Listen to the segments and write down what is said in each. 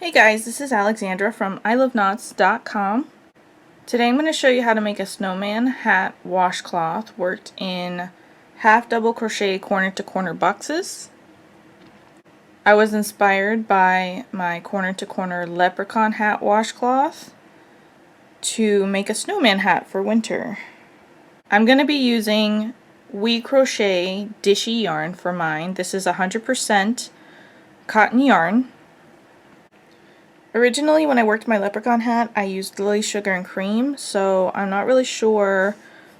Hey guys, this is Alexandra from iloveknots.com. Today I'm going to show you how to make a snowman hat washcloth worked in half double crochet corner to corner boxes. I was inspired by my corner to corner leprechaun hat washcloth to make a snowman hat for winter. I'm going to be using WeCrochet Dishie yarn for mine. This is 100% cotton yarn. Originally, when I worked my leprechaun hat, I used lily sugar and cream, so I'm not really sure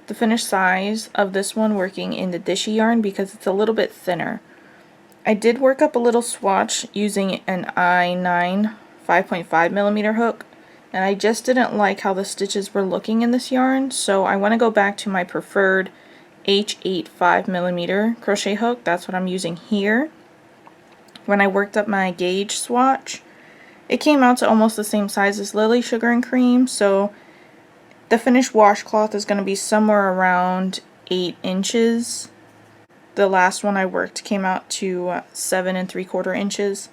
the finished size of this one working in the Dishie yarn because it's a little bit thinner. I did work up a little swatch using an I9 5.5mm hook, and I just didn't like how the stitches were looking in this yarn, so I want to go back to my preferred H8 5mm crochet hook. That's what I'm using here. When I worked up my gauge swatch, it came out to almost the same size as lily sugar and cream, so the finished washcloth is going to be somewhere around 8 inches. The last one I worked came out to 7 3/4 inches.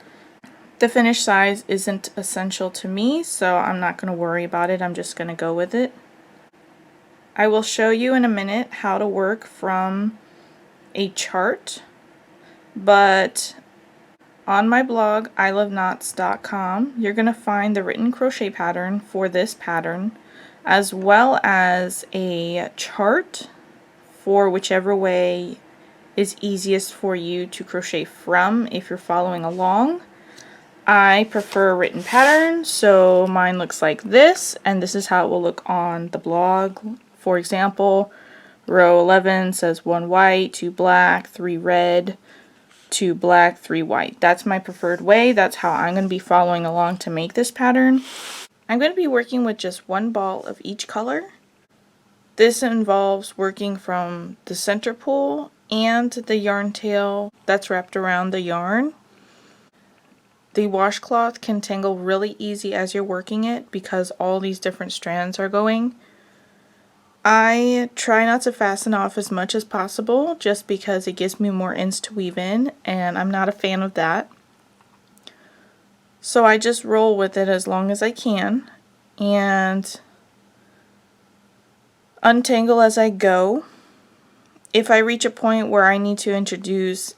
The finished size isn't essential to me, so I'm not going to worry about it. I'm just going to go with it. I will show you in a minute how to work from a chart, but on my blog, iloveknots.com, you're going to find the written crochet pattern for this pattern, as well as a chart for whichever way is easiest for you to crochet from if you're following along. I prefer a written pattern, so mine looks like this, and this is how it will look on the blog. For example, row 11 says 1 white, 2 black, 3 red, 2 black, 3 white. That's my preferred way. That's how I'm going to be following along to make this pattern. I'm going to be working with just one ball of each color. This involves working from the center pull and the yarn tail that's wrapped around the yarn. The washcloth can tangle really easy as you're working it because all these different strands are going. I try not to fasten off as much as possible just because it gives me more ends to weave in, and I'm not a fan of that. So I just roll with it as long as I can and untangle as I go. If I reach a point where I need to introduce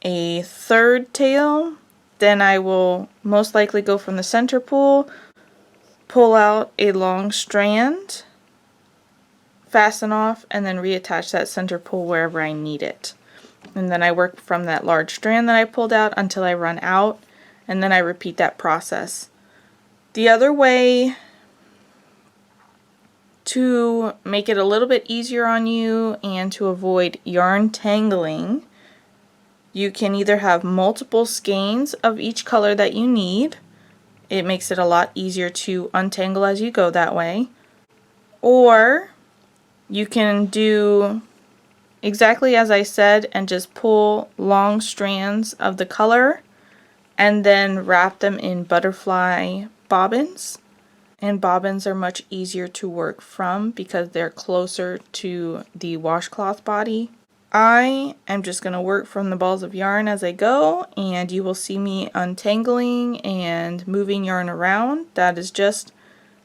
a third tail, then I will most likely go from the center pull out a long strand, fasten off, and then reattach that center pull wherever I need it. And then I work from that large strand that I pulled out until I run out, and then I repeat that process. The other way to make it a little bit easier on you and to avoid yarn tangling, you can either have multiple skeins of each color that you need. It makes it a lot easier to untangle as you go that way. Or you can do exactly as I said and just pull long strands of the color and then wrap them in butterfly bobbins. And bobbins are much easier to work from because they're closer to the washcloth body. I am just going to work from the balls of yarn as I go, and you will see me untangling and moving yarn around. That is just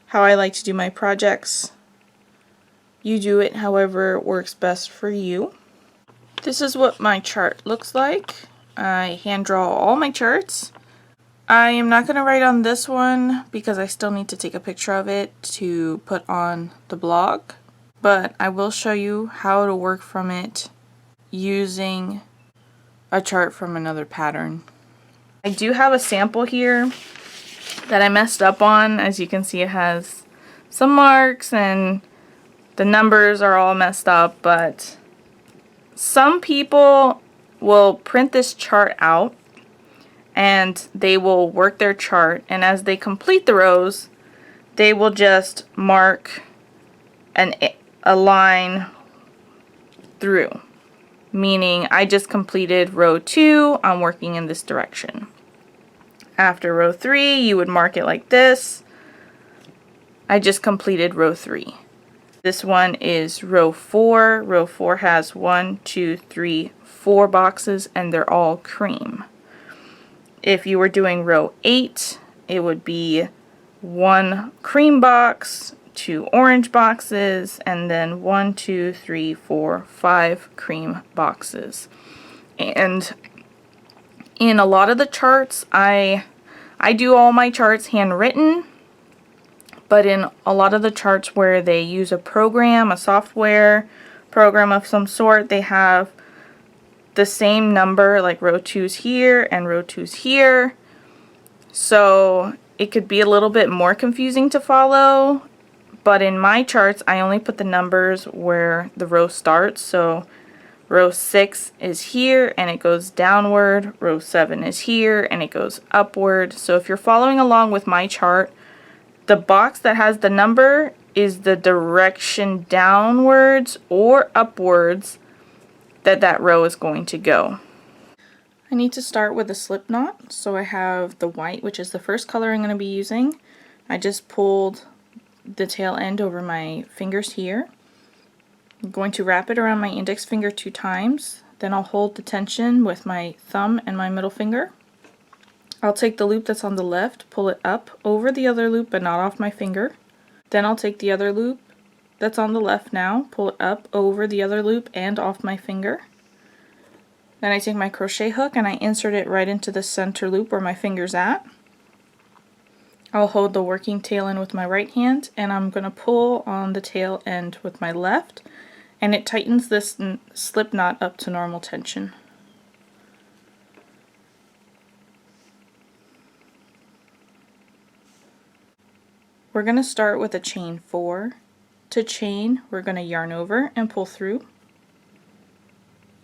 how I like to do my projects. You do it however works best for you. This is what my chart looks like. I hand draw all my charts. I am not going to write on this one because I still need to take a picture of it to put on the blog, but I will show you how to work from it using a chart from another pattern. I do have a sample here that I messed up on. As you can see, it has some marks and the numbers are all messed up, but some people will print this chart out and they will work their chart, and as they complete the rows, they will just mark a line through, meaning I just completed row 2, I'm working in this direction. After row 3, you would mark it like this. I just completed row 3. This one is row 4. Row 4 has 1, 2, 3, 4 boxes, and they're all cream. If you were doing row 8, it would be 1 cream box, 2 orange boxes, and then 1, 2, 3, 4, 5 cream boxes. And in a lot of the charts, I do all my charts handwritten, but in a lot of the charts where they use a program, a software program of some sort, they have the same number, like row 2's here and row 2's here. So it could be a little bit more confusing to follow, but in my charts I only put the numbers where the row starts. So row 6 is here and it goes downward, row 7 is here and it goes upward. So if you're following along with my chart, the box that has the number is the direction downwards or upwards that row is going to go. I need to start with a slip knot, so I have the white, which is the first color I'm going to be using. I just pulled the tail end over my fingers here. I'm going to wrap it around my index finger 2 times, then I'll hold the tension with my thumb and my middle finger. I'll take the loop that's on the left, pull it up over the other loop but not off my finger. Then I'll take the other loop that's on the left now, pull it up over the other loop and off my finger. Then I take my crochet hook and I insert it right into the center loop where my finger's at. I'll hold the working tail end with my right hand and I'm going to pull on the tail end with my left, and it tightens this slip knot up to normal tension. We're going to start with a chain 4. To chain, we're going to yarn over and pull through,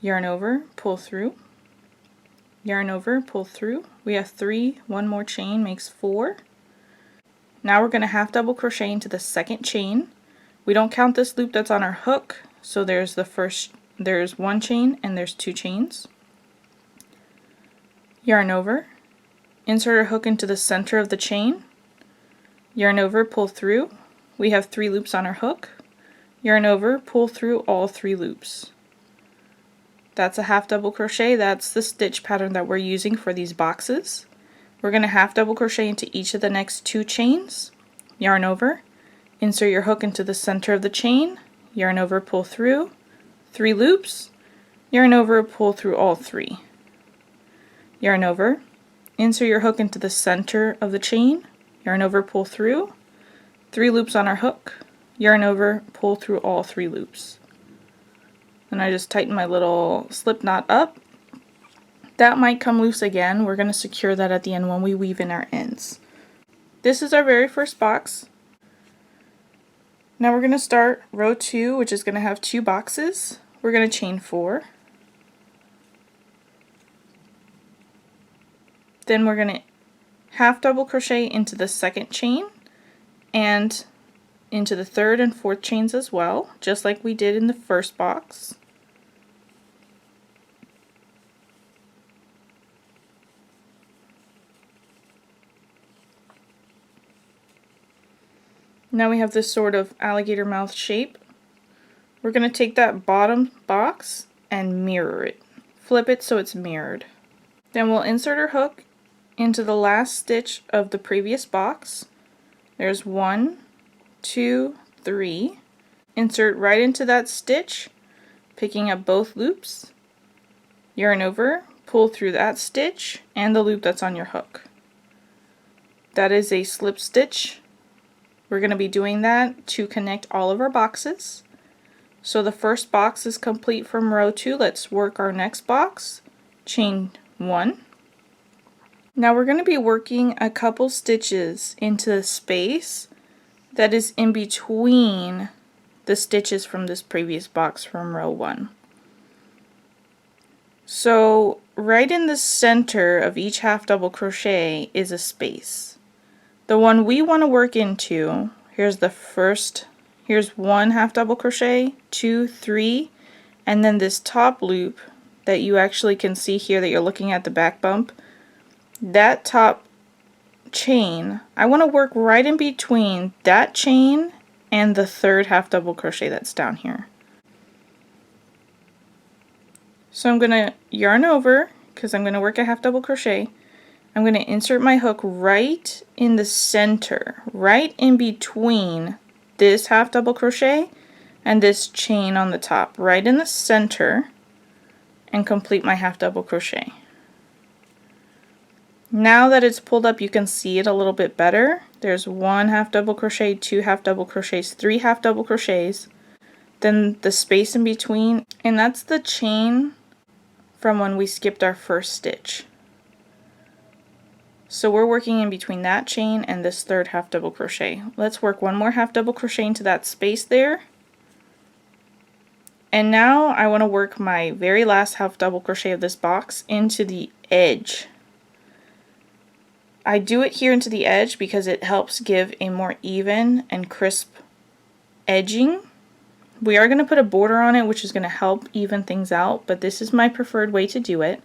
yarn over, pull through, yarn over, pull through. We have 3, 1 more chain makes 4. Now we're going to half double crochet into the second chain. We don't count this loop that's on our hook, so there's 1 chain and there's 2 chains. Yarn over, insert our hook into the center of the chain, yarn over, pull through. We have 3 loops on our hook. Yarn over, pull through all 3 loops. That's a half double crochet. That's the stitch pattern that we're using for these boxes. We're going to half double crochet into each of the next 2 chains. Yarn over, insert your hook into the center of the chain, yarn over, pull through, 3 loops, yarn over, pull through all 3. Yarn over, insert your hook into the center of the chain, yarn over, pull through, 3 loops on our hook, yarn over, pull through all 3 loops. And I just tighten my little slip knot up. That might come loose again. We're going to secure that at the end when we weave in our ends. This is our very first box. Now we're going to start row 2, which is going to have 2 boxes. We're going to chain 4. Then we're going to half double crochet into the second chain and into the 3rd and 4th chains as well, just like we did in the first box. Now we have this sort of alligator mouth shape. We're going to take that bottom box and mirror it. Flip it so it's mirrored. Then we'll insert our hook into the last stitch of the previous box. There's 1, 2, 3. Insert right into that stitch, picking up both loops. Yarn over, pull through that stitch and the loop that's on your hook. That is a slip stitch. We're going to be doing that to connect all of our boxes. So the first box is complete from row 2. Let's work our next box. Chain 1. Now we're going to be working a couple stitches into the space that is in between the stitches from this previous box from row 1. So right in the center of each half double crochet is a space. The one we want to work into, here's 1 half double crochet, 2, 3, and then this top loop that you actually can see here that you're looking at the back bump. That top chain, I want to work right in between that chain and the 3rd half double crochet that's down here. So I'm going to yarn over, because I'm going to work a half double crochet. I'm going to insert my hook right in the center, right in between this half double crochet and this chain on the top, right in the center, and complete my half double crochet. Now that it's pulled up, you can see it a little bit better. There's 1 half double crochet, 2 half double crochets, 3 half double crochets, then the space in between, and that's the chain from when we skipped our first stitch. So we're working in between that chain and this third half double crochet. Let's work 1 more half double crochet into that space there. And now I want to work my very last half double crochet of this box into the edge. I do it here into the edge because it helps give a more even and crisp edging. We are going to put a border on it, which is going to help even things out, but this is my preferred way to do it.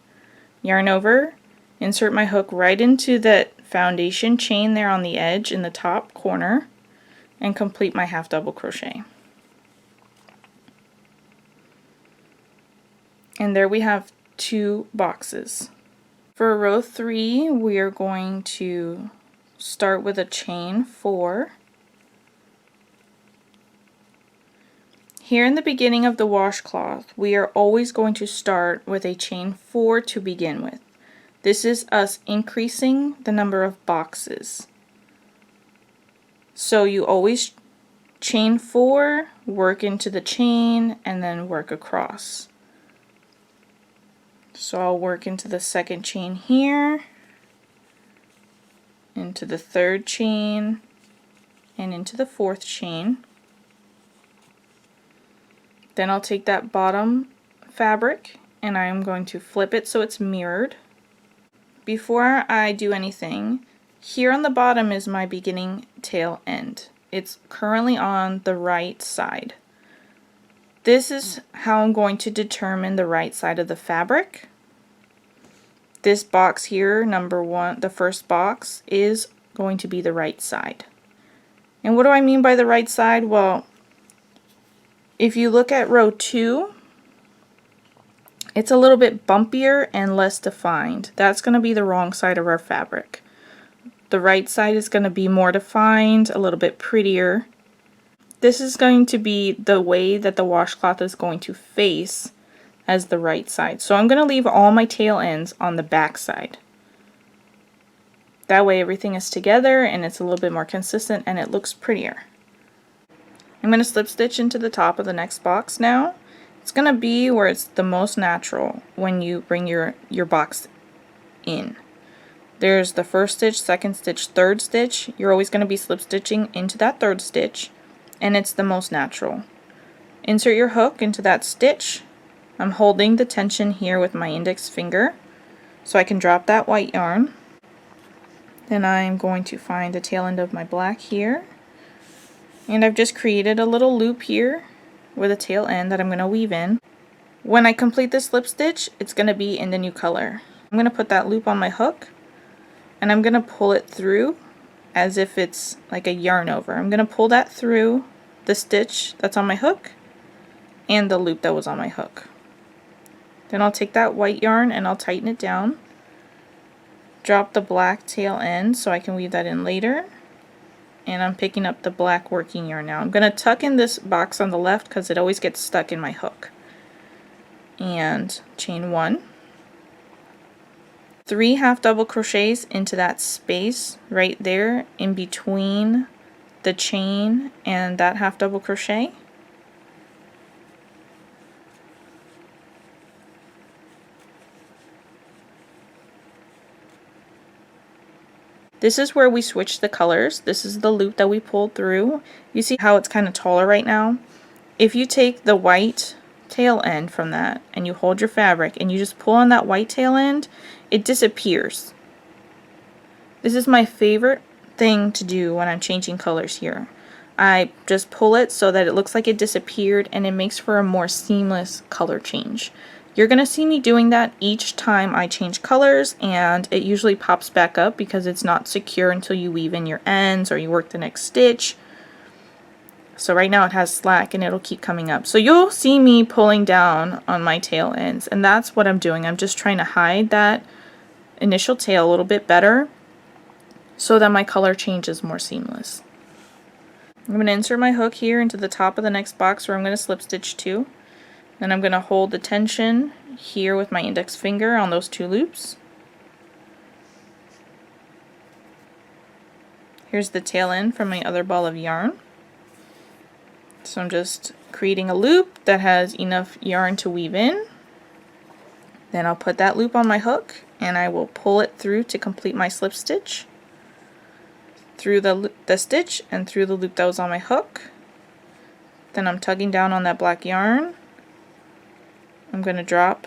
Yarn over, insert my hook right into that foundation chain there on the edge in the top corner, and complete my half double crochet. And there we have 2 boxes. For row 3, we are going to start with a chain 4. Here in the beginning of the washcloth, we are always going to start with a chain 4 to begin with. This is us increasing the number of boxes. So you always chain 4, work into the chain, and then work across. So I'll work into the second chain here, into the third chain, and into the fourth chain. Then I'll take that bottom fabric and I'm going to flip it so it's mirrored. Before I do anything, here on the bottom is my beginning tail end. It's currently on the right side. This is how I'm going to determine the right side of the fabric. This box here, number 1, the first box, is going to be the right side. And what do I mean by the right side? Well, if you look at row 2, it's a little bit bumpier and less defined. That's going to be the wrong side of our fabric. The right side is going to be more defined, a little bit prettier. This is going to be the way that the washcloth is going to face as the right side. So I'm going to leave all my tail ends on the back side. That way everything is together and it's a little bit more consistent and it looks prettier. I'm going to slip stitch into the top of the next box now. It's going to be where it's the most natural when you bring your box in. There's the first stitch, second stitch, third stitch. You're always going to be slip stitching into that third stitch, and it's the most natural. Insert your hook into that stitch. I'm holding the tension here with my index finger so I can drop that white yarn. Then I'm going to find the tail end of my black here, and I've just created a little loop here with a tail end that I'm going to weave in. When I complete this slip stitch, it's going to be in the new color. I'm going to put that loop on my hook and I'm going to pull it through as if it's like a yarn over. I'm going to pull that through the stitch that's on my hook and the loop that was on my hook. Then I'll take that white yarn and I'll tighten it down. Drop the black tail end so I can weave that in later. And I'm picking up the black working yarn now. I'm going to tuck in this box on the left because it always gets stuck in my hook. And chain 1. 3 half double crochets into that space right there in between the chain and that half double crochet. This is where we switch the colors. This is the loop that we pulled through. You see how it's kind of taller right now? If you take the white tail end from that and you hold your fabric and you just pull on that white tail end, it disappears. This is my favorite thing to do when I'm changing colors here. I just pull it so that it looks like it disappeared and it makes for a more seamless color change. You're going to see me doing that each time I change colors, and it usually pops back up because it's not secure until you weave in your ends or you work the next stitch. So right now it has slack and it'll keep coming up. So you'll see me pulling down on my tail ends, and that's what I'm doing. I'm just trying to hide that initial tail a little bit better so that my color change is more seamless. I'm going to insert my hook here into the top of the next box where I'm going to slip stitch 2. Then I'm going to hold the tension here with my index finger on those 2 loops. Here's the tail end from my other ball of yarn. So I'm just creating a loop that has enough yarn to weave in. Then I'll put that loop on my hook and I will pull it through to complete my slip stitch. Through the stitch and through the loop that was on my hook. Then I'm tugging down on that black yarn. I'm going to drop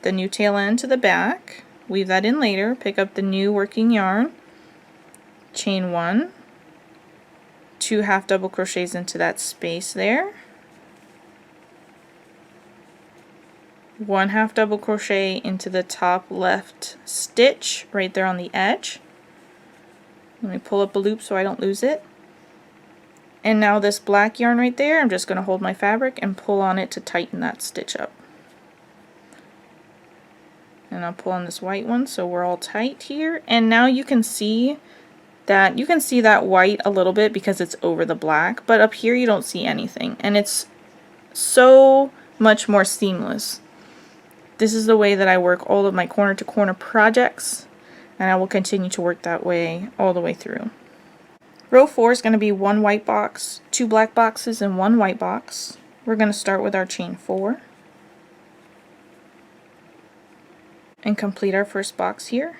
the new tail end to the back, weave that in later, pick up the new working yarn, chain 1, 2 half double crochets into that space there, 1 half double crochet into the top left stitch right there on the edge. Let me pull up a loop so I don't lose it. And now this black yarn right there, I'm just going to hold my fabric and pull on it to tighten that stitch up. And I'll pull on this white one so we're all tight here. And now you can see that white a little bit because it's over the black, but up here you don't see anything. And it's so much more seamless. This is the way that I work all of my corner to corner projects, and I will continue to work that way all the way through. Row 4 is going to be 1 white box, 2 black boxes, and 1 white box. We're going to start with our chain 4 and complete our first box here.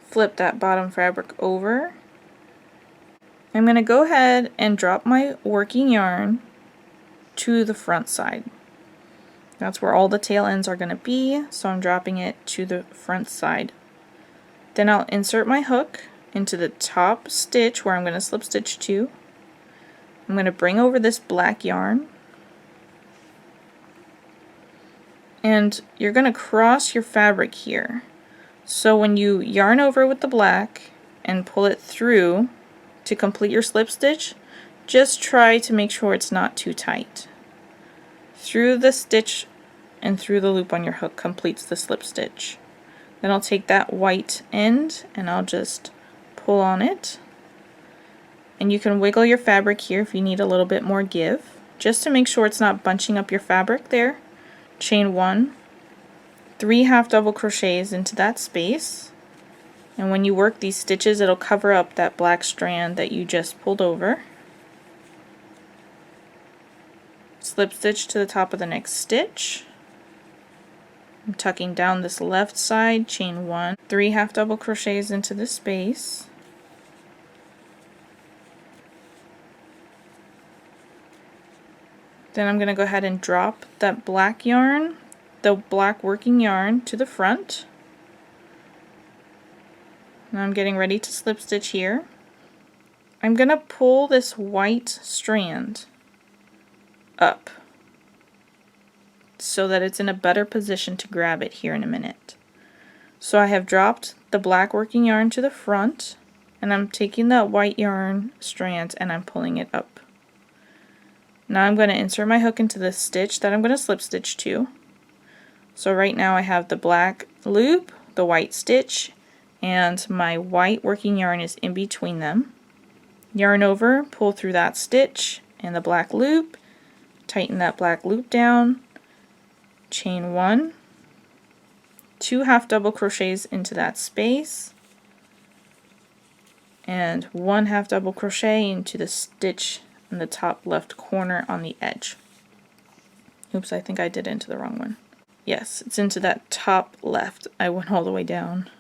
Flip that bottom fabric over. I'm going to go ahead and drop my working yarn to the front side. That's where all the tail ends are going to be, so I'm dropping it to the front side. Then I'll insert my hook into the top stitch where I'm going to slip stitch 2. I'm going to bring over this black yarn, and you're going to cross your fabric here. So when you yarn over with the black and pull it through to complete your slip stitch, just try to make sure it's not too tight. Through the stitch and through the loop on your hook completes the slip stitch. Then I'll take that white end and I'll just pull on it. And you can wiggle your fabric here if you need a little bit more give, just to make sure it's not bunching up your fabric there. Chain 1, 3 half double crochets into that space, and when you work these stitches it'll cover up that black strand that you just pulled over. Slip stitch to the top of the next stitch. I'm tucking down this left side, chain 1, 3 half double crochets into the space. Then I'm going to go ahead and drop that black yarn, the black working yarn, to the front. Now I'm getting ready to slip stitch here. I'm going to pull this white strand up so that it's in a better position to grab it here in a minute. So I have dropped the black working yarn to the front, and I'm taking that white yarn strand and I'm pulling it up. Now I'm going to insert my hook into the stitch that I'm going to slip stitch to. So right now I have the black loop, the white stitch, and my white working yarn is in between them. Yarn over, pull through that stitch and the black loop, tighten that black loop down, chain 1, 2 half double crochets into that space, and 1 half double crochet into the stitch in the top left corner on the edge. Oops, I think I did into the wrong one. Yes, it's into that top left. I went all the way down.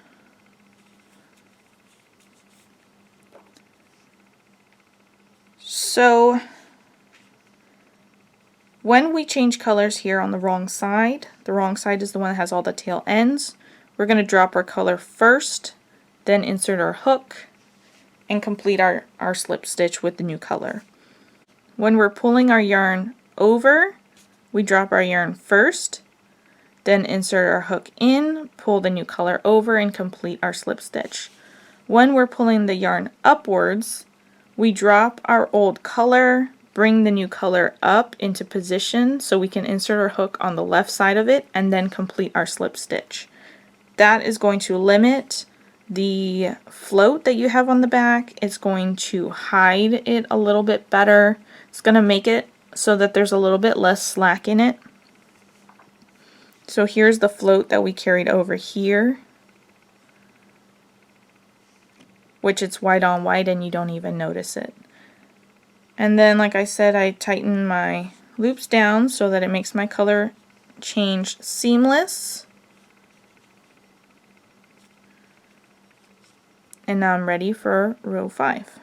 So when we change colors here on the wrong side is the one that has all the tail ends, we're going to drop our color first, then insert our hook, and complete our slip stitch with the new color. When we're pulling our yarn over, we drop our yarn first, then insert our hook in, pull the new color over, and complete our slip stitch. When we're pulling the yarn upwards, we drop our old color, bring the new color up into position so we can insert our hook on the left side of it and then complete our slip stitch. That is going to limit the float that you have on the back. It's going to hide it a little bit better. It's going to make it so that there's a little bit less slack in it. So here's the float that we carried over here, which it's white on white and you don't even notice it. And then, like I said, I tighten my loops down so that it makes my color change seamless. And now I'm ready for row 5.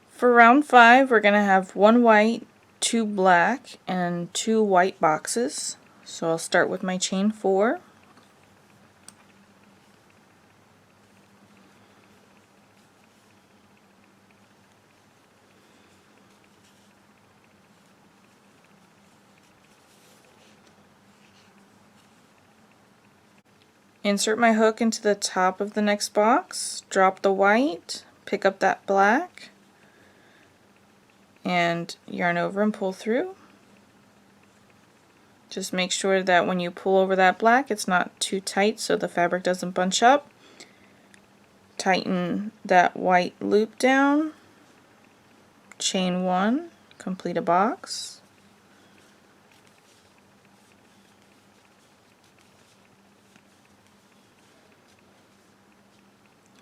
For round 5, we're going to have 1 white, 2 black, and 2 white boxes. So I'll start with my chain 4. Insert my hook into the top of the next box, drop the white, pick up that black, and yarn over and pull through. Just make sure that when you pull over that black, it's not too tight so the fabric doesn't bunch up. Tighten that white loop down, chain 1, complete a box.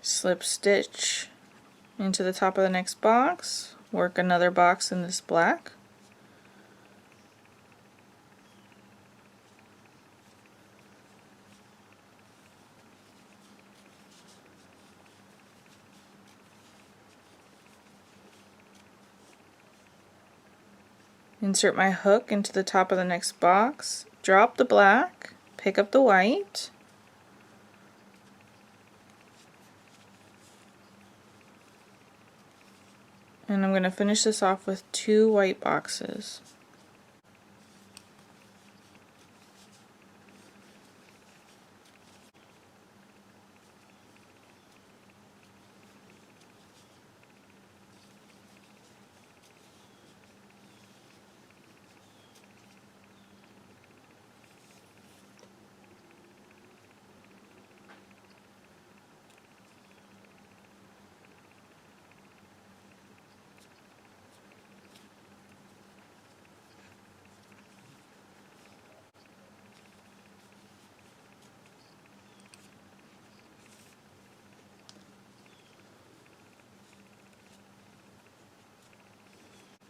Slip stitch into the top of the next box, work another box in this black. Insert my hook into the top of the next box, drop the black, pick up the white, and I'm going to finish this off with 2 white boxes.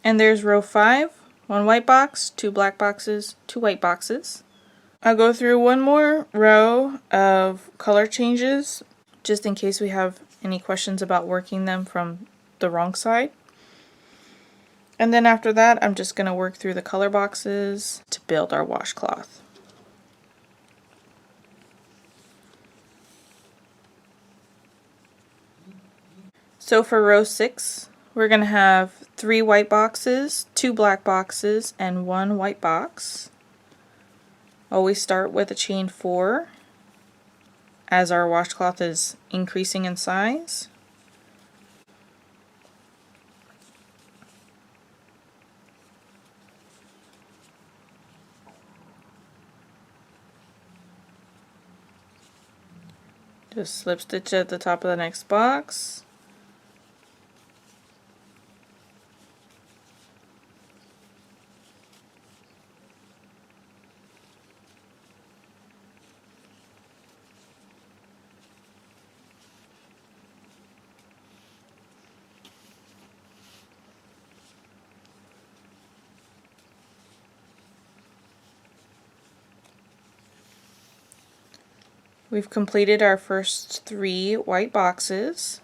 And there's row 5, 1 white box, 2 black boxes, 2 white boxes. I'll go through one more row of color changes just in case we have any questions about working them from the wrong side. And then after that, I'm just going to work through the color boxes to build our washcloth. So for row 6, we're going to have 3 white boxes, 2 black boxes, and 1 white box. Always start with a chain 4 as our washcloth is increasing in size. Just slip stitch at the top of the next box. We've completed our first 3 white boxes.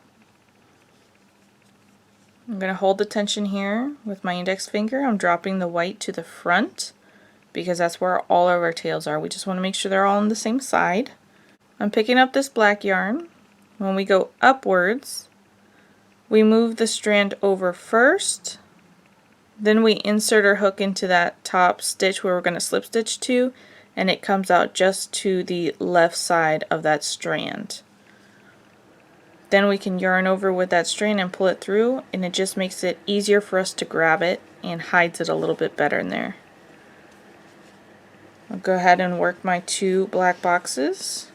I'm going to hold the tension here with my index finger. I'm dropping the white to the front because that's where all of our tails are. We just want to make sure they're all on the same side. I'm picking up this black yarn. When we go upwards, we move the strand over first, then we insert our hook into that top stitch where we're going to slip stitch to, and it comes out just to the left side of that strand. Then we can yarn over with that string and pull it through, and it just makes it easier for us to grab it and hides it a little bit better in there. I'll go ahead and work my 2 black boxes.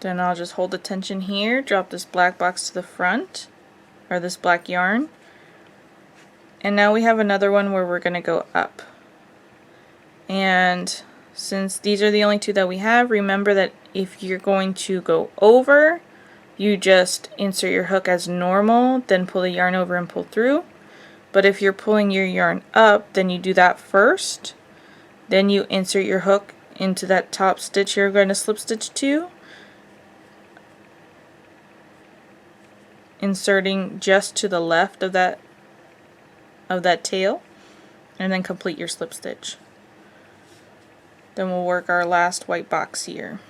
Then I'll just hold the tension here, drop this black box to the front, or this black yarn, and now we have another one where we're going to go up. And since these are the only 2 that we have, remember that if you're going to go over, you just insert your hook as normal, then pull the yarn over and pull through. But if you're pulling your yarn up, then you do that first, then you insert your hook into that top stitch you're going to slip stitch to, inserting just to the left of that tail, and then complete your slip stitch. Then we'll work our last white box here.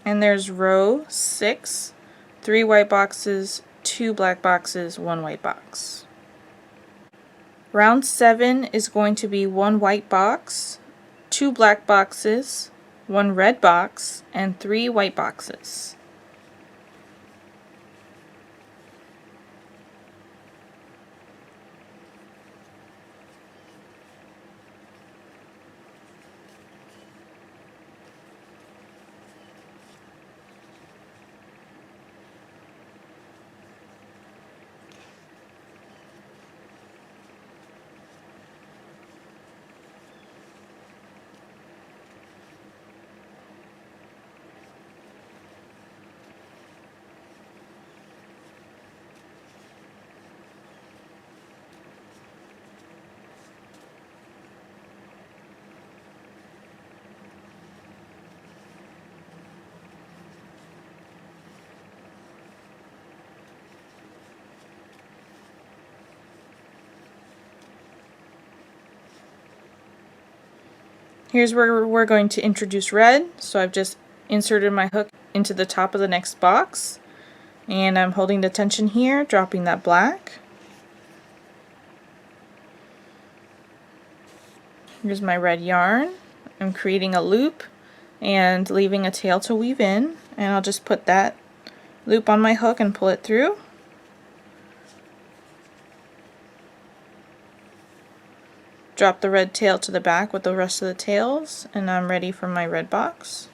And there's row 6, 3 white boxes, 2 black boxes, 1 white box. Round 7 is going to be 1 white box, 2 black boxes, 1 red box, and 3 white boxes. Here's where we're going to introduce red. So I've just inserted my hook into the top of the next box, and I'm holding the tension here, dropping that black. Here's my red yarn. I'm creating a loop and leaving a tail to weave in, and I'll just put that loop on my hook and pull it through. Drop the red tail to the back with the rest of the tails, and I'm ready for my red box.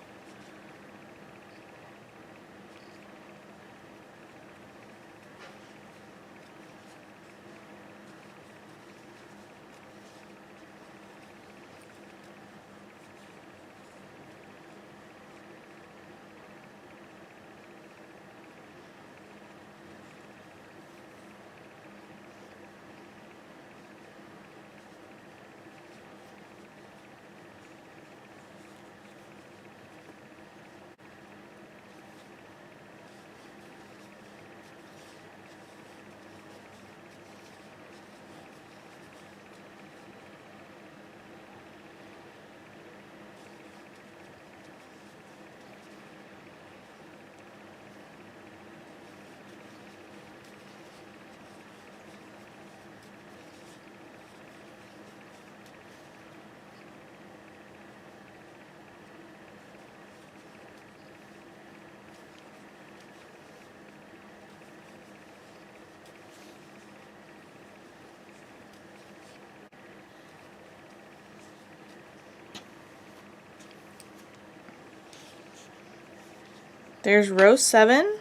There's row 7.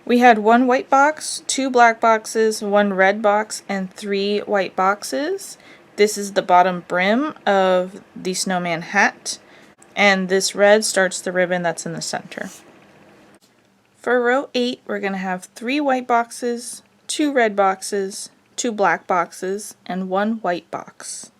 We had 1 white box, 2 black boxes, 1 red box, and 3 white boxes. This is the bottom brim of the snowman hat, and this red starts the ribbon that's in the center. For row 8, we're going to have 3 white boxes, 2 red boxes, 2 black boxes, and 1 white box.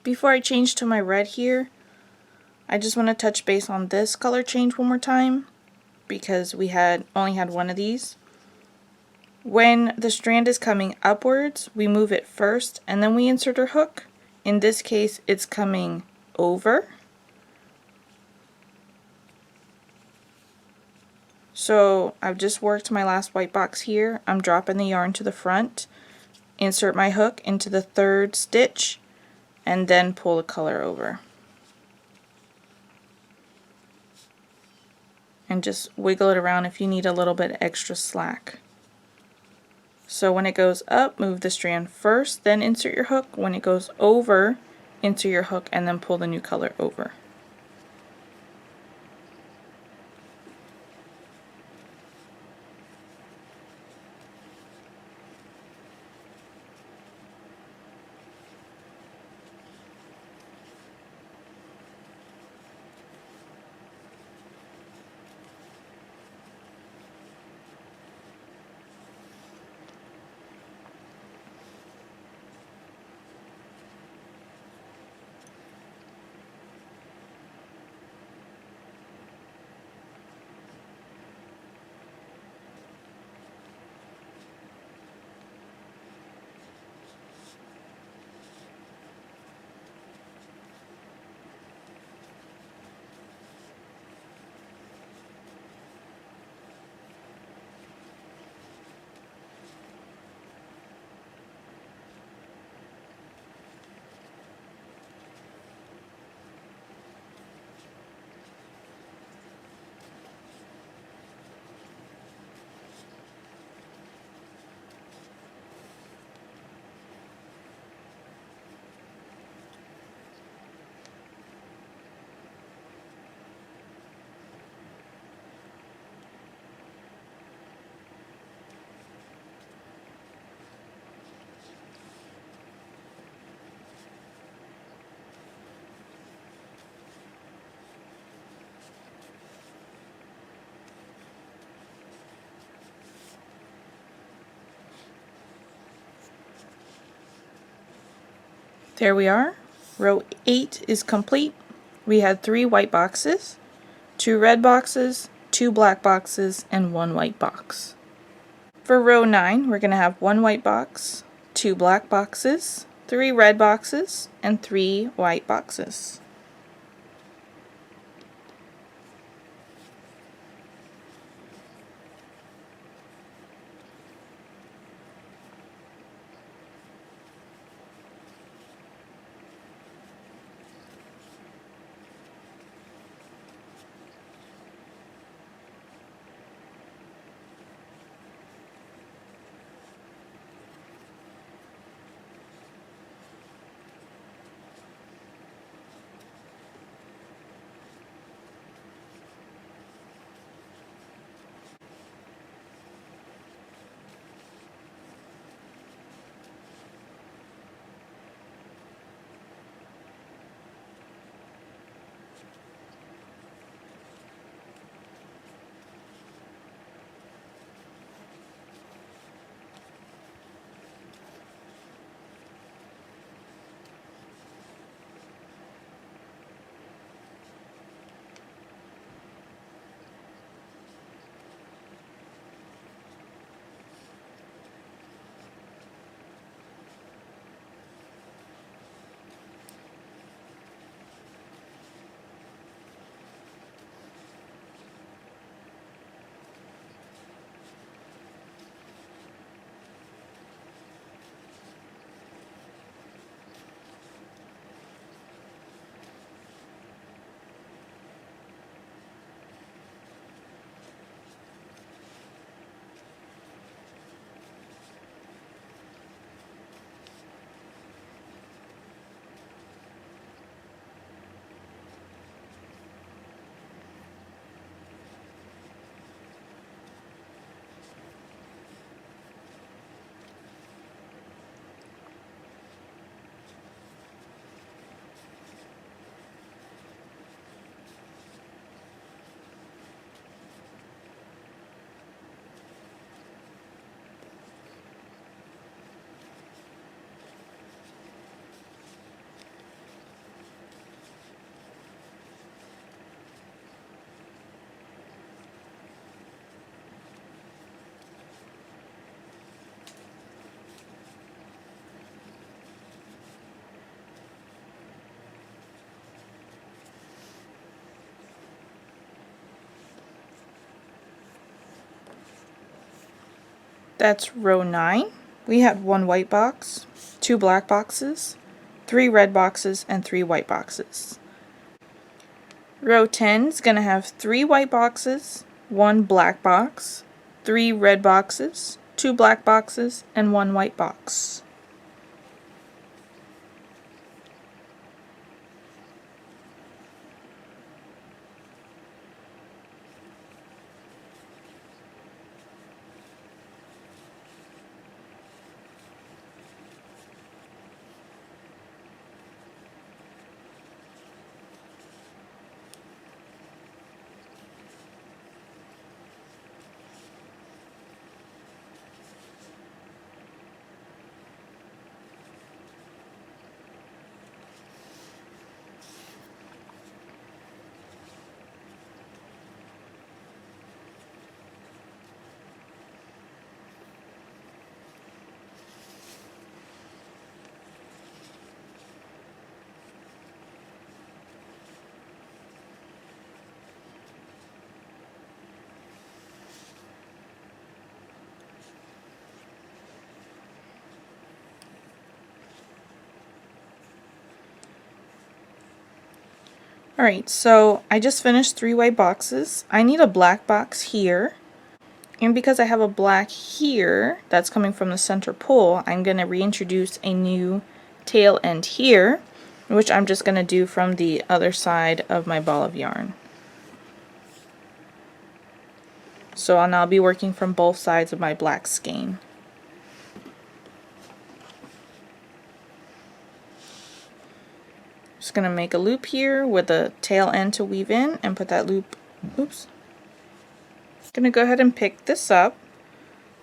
Before I change to my red here, I just want to touch base on this color change one more time because we only had one of these. When the strand is coming upwards, we move it first and then we insert our hook. In this case, it's coming over. So I've just worked my last white box here. I'm dropping the yarn to the front, insert my hook into the 3rd stitch, and then pull the color over. And just wiggle it around if you need a little bit extra slack. So when it goes up, move the strand first, then insert your hook. When it goes over, insert your hook and then pull the new color over. There we are. Row 8 is complete. We had 3 white boxes, 2 red boxes, 2 black boxes, and 1 white box. For row 9, we're going to have 1 white box, 2 black boxes, 3 red boxes, and 3 white boxes. That's row 9. We had 1 white box, 2 black boxes, 3 red boxes, and 3 white boxes. Row 10 is going to have 3 white boxes, 1 black box, 3 red boxes, 2 black boxes, and 1 white box. Alright, so I just finished 3 white boxes. I need a black box here. And because I have a black here that's coming from the center pole, I'm going to reintroduce a new tail end here, which I'm just going to do from the other side of my ball of yarn. So I'll now be working from both sides of my black skein. Just going to make a loop here with a tail end to weave in and put that loop, oops. Going to go ahead and pick this up,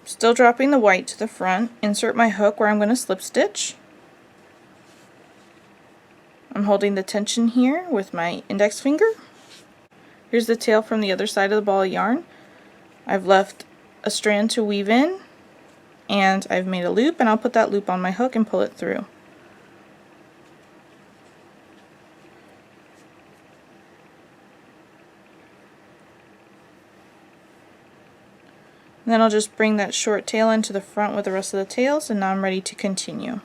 still dropping the white to the front, insert my hook where I'm going to slip stitch. I'm holding the tension here with my index finger. Here's the tail from the other side of the ball of yarn. I've left a strand to weave in, and I've made a loop, and I'll put that loop on my hook and pull it through. And then I'll just bring that short tail into the front with the rest of the tails, and now I'm ready to continue.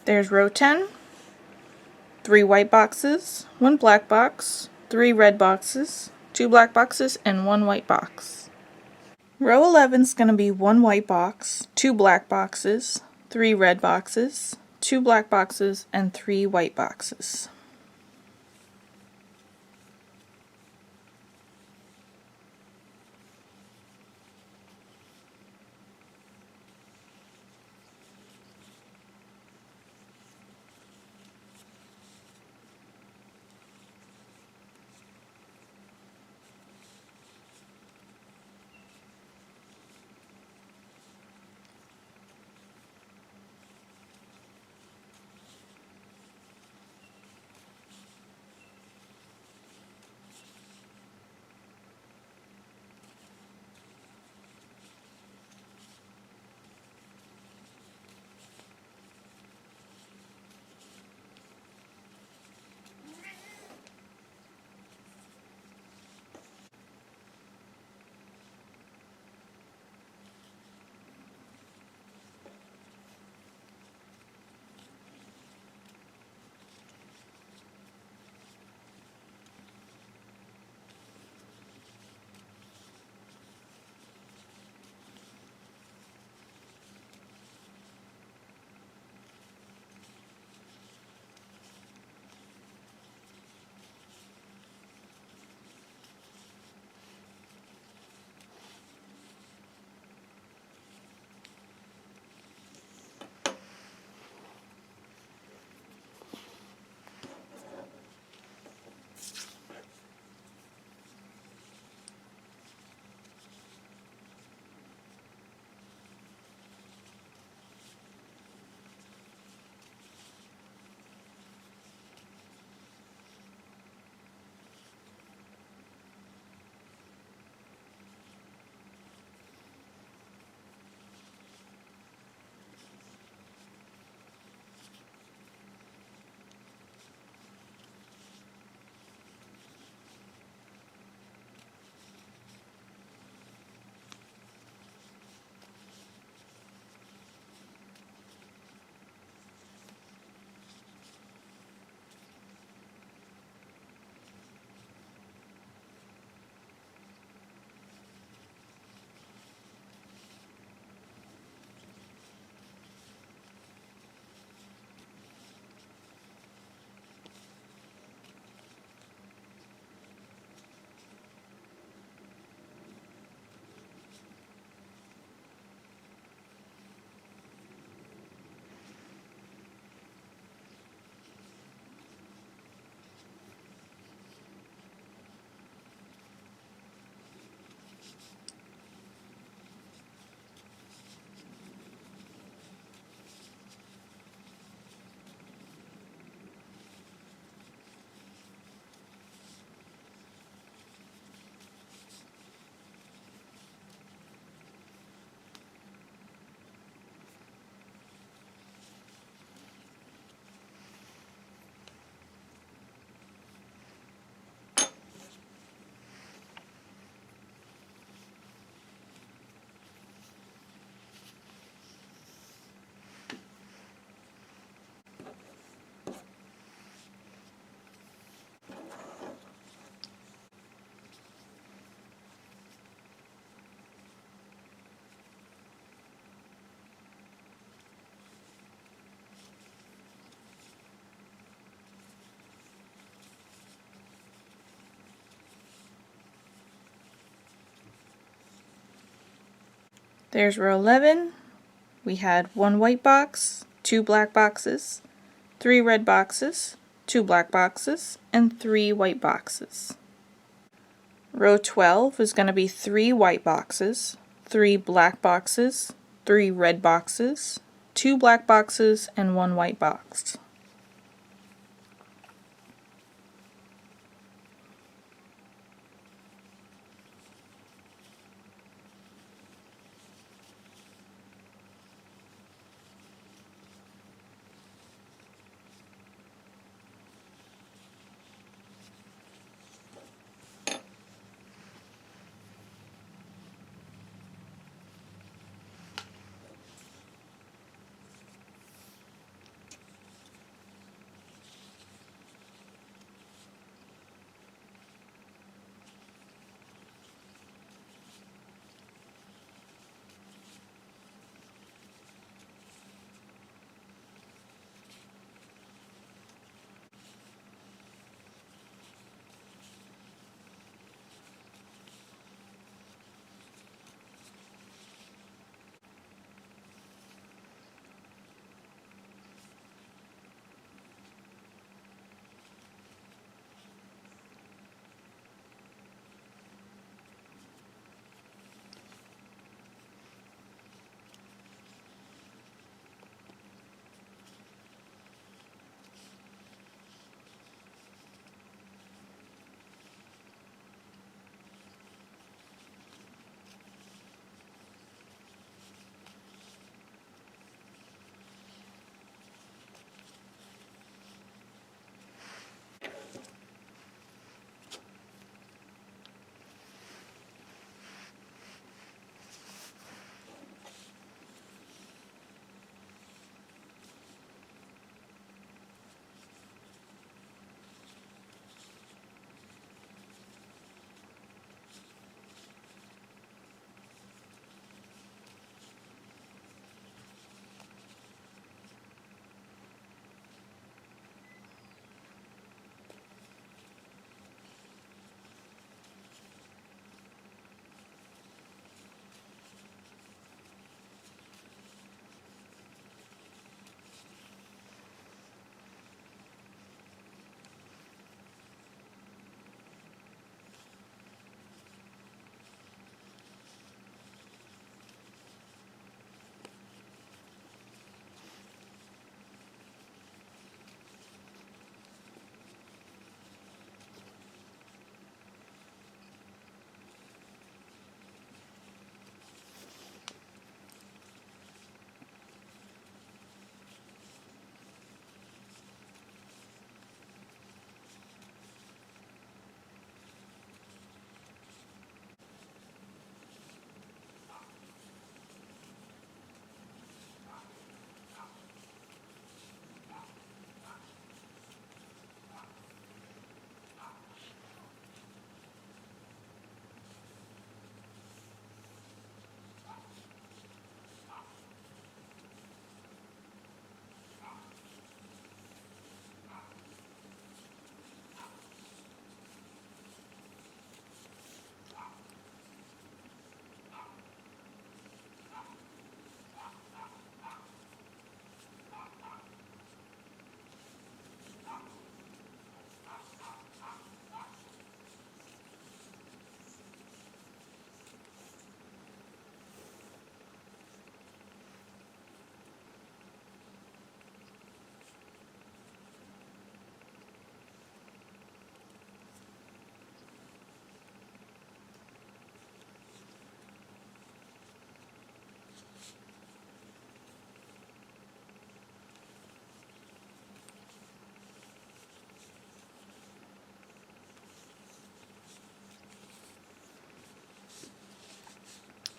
There's row 10, 3 white boxes, 1 black box, 3 red boxes, 2 black boxes, and 1 white box. Row 11 is going to be 1 white box, 2 black boxes, 3 red boxes, 2 black boxes, and 3 white boxes. There's row 11. We had 1 white box, 2 black boxes, 3 red boxes, 2 black boxes, and 3 white boxes. Row 12 is going to be 3 white boxes, 3 black boxes, 3 red boxes, 2 black boxes, and 1 white box.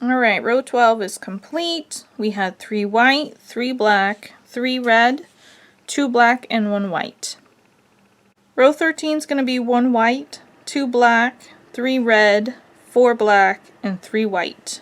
Alright, row 12 is complete. We had 3 white, 3 black, 3 red, 2 black, and 1 white. Row 13 is going to be 1 white, 2 black, 3 red, 4 black, and 3 white.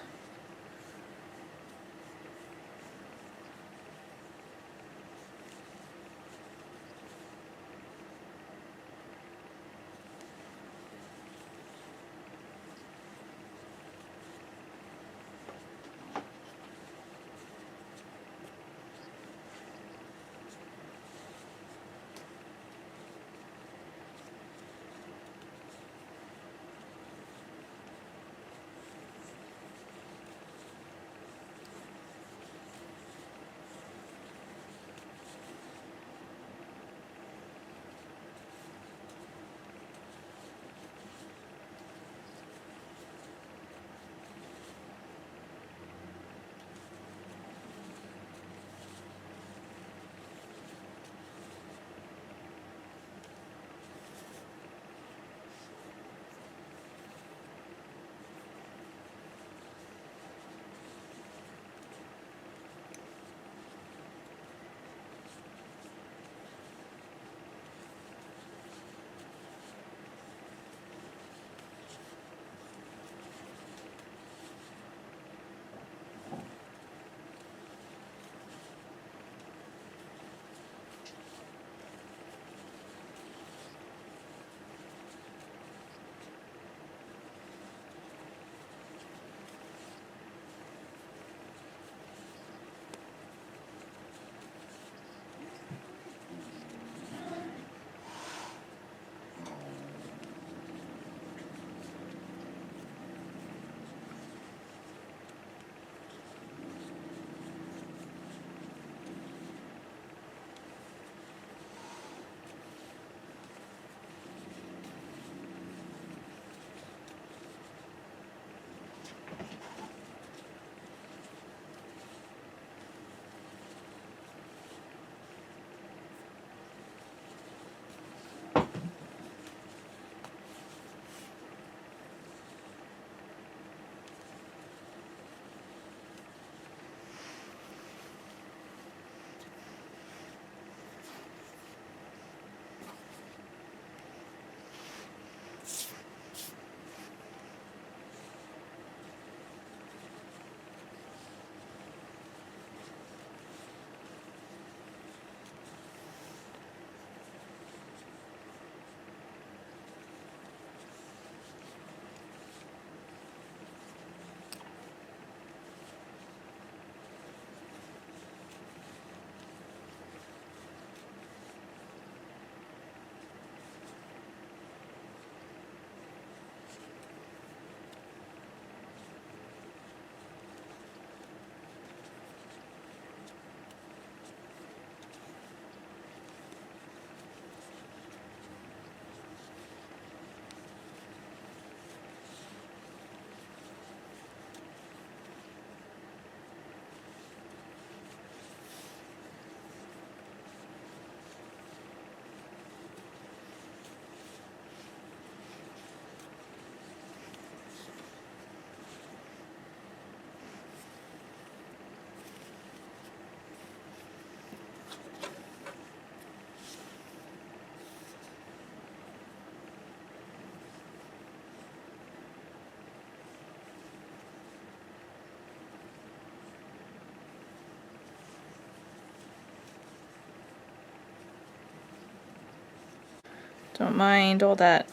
Don't mind all that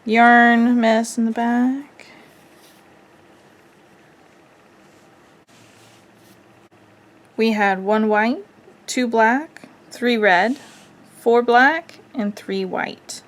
yarn mess in the back. We had 1 white, 2 black, 3 red, 4 black, and 3 white.